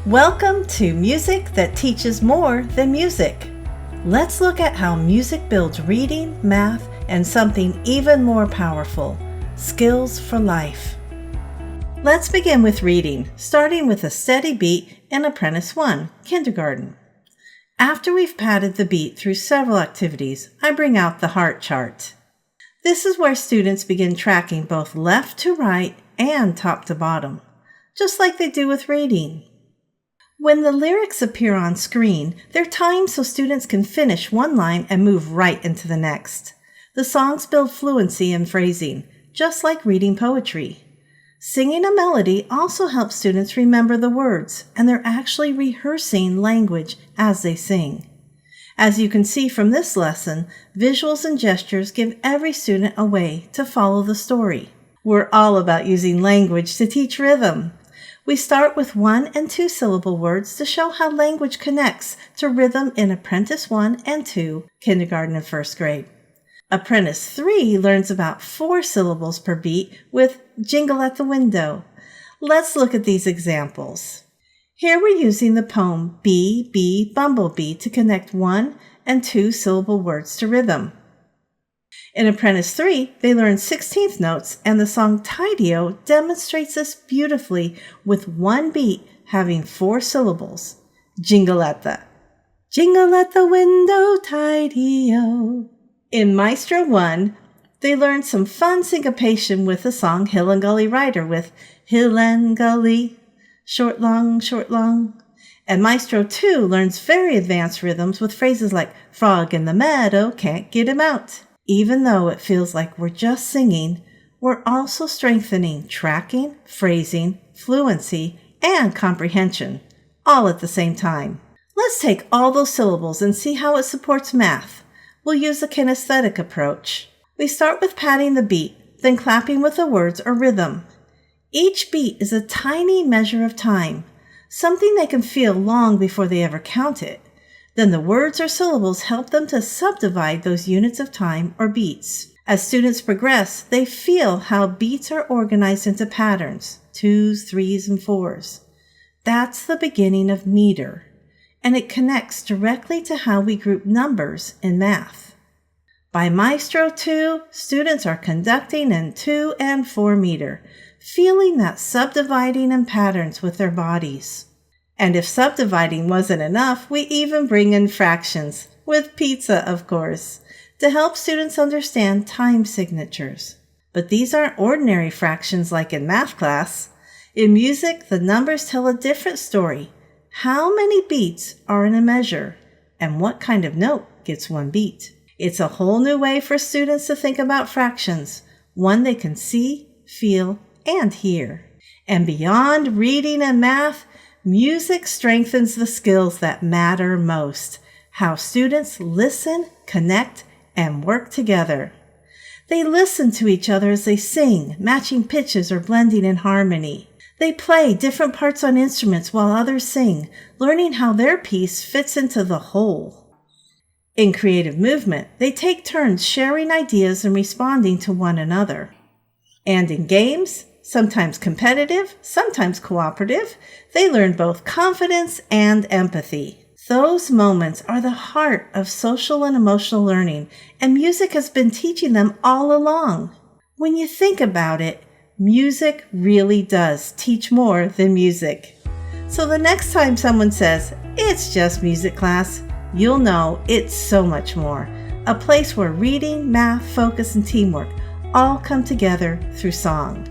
Welcome to Music That Teaches More Than Music. Let's look at how music builds reading, math, and something even more powerful, skills for life. Let's begin with reading, starting with a steady beat in Apprentice 1, Kindergarten. After we've padded the beat through several activities, I bring out the heart chart. This is where students begin tracking both left to right and top to bottom, just like they do with reading. When the lyrics appear on screen, they're timed so students can finish one line and move right into the next. The songs build fluency and phrasing, just like reading poetry. Singing a melody also helps students remember the words, and they're actually rehearsing language as they sing. As you can see from this lesson, visuals and gestures give every student a way to follow the story. We're all about using language to teach rhythm. We start with 1 and 2 syllable words to show how language connects to rhythm in Apprentice 1 and 2, Kindergarten and 1st grade. Apprentice 3 learns about 4 syllables per beat with Jingle at the Window. Let's look at these examples. Here we're using the poem Bee, Bee, Bumblebee to connect 1 and 2 syllable words to rhythm. In Apprentice 3, they learn 16th notes, and the song Tidy-O demonstrates this beautifully with one beat having 4 syllables. Jingle at the window, Tidy-O. In Maestro 1, they learn some fun syncopation with the song Hill and Gully Rider with Hill and Gully, short, long, short, long. And Maestro 2 learns very advanced rhythms with phrases like Frog in the meadow, can't get him out. Even though it feels like we're just singing, we're also strengthening tracking, phrasing, fluency, and comprehension, all at the same time. Let's take all those syllables and see how it supports math. We'll use a kinesthetic approach. We start with padding the beat, then clapping with the words or rhythm. Each beat is a tiny measure of time, something they can feel long before they ever count it. Then the words or syllables help them to subdivide those units of time or beats. As students progress, they feel how beats are organized into patterns, 2s, 3s, and 4s. That's the beginning of meter, and it connects directly to how we group numbers in math. By Maestro 2, students are conducting in 2 and 4 meter, feeling that subdividing and patterns with their bodies. And if subdividing wasn't enough, we even bring in fractions, with pizza, of course, to help students understand time signatures. But these aren't ordinary fractions like in math class. In music, the numbers tell a different story. How many beats are in a measure, and what kind of note gets one beat? It's a whole new way for students to think about fractions, one they can see, feel, and hear. And beyond reading and math, music strengthens the skills that matter most, how students listen, connect, and work together. They listen to each other as they sing, matching pitches or blending in harmony. They play different parts on instruments while others sing, learning how their piece fits into the whole. In creative movement, they take turns sharing ideas and responding to one another. And in games, sometimes competitive, sometimes cooperative, they learn both confidence and empathy. Those moments are the heart of social and emotional learning, and music has been teaching them all along. When you think about it, music really does teach more than music. So the next time someone says, "It's just music class," you'll know it's so much more. A place where reading, math, focus, and teamwork all come together through song.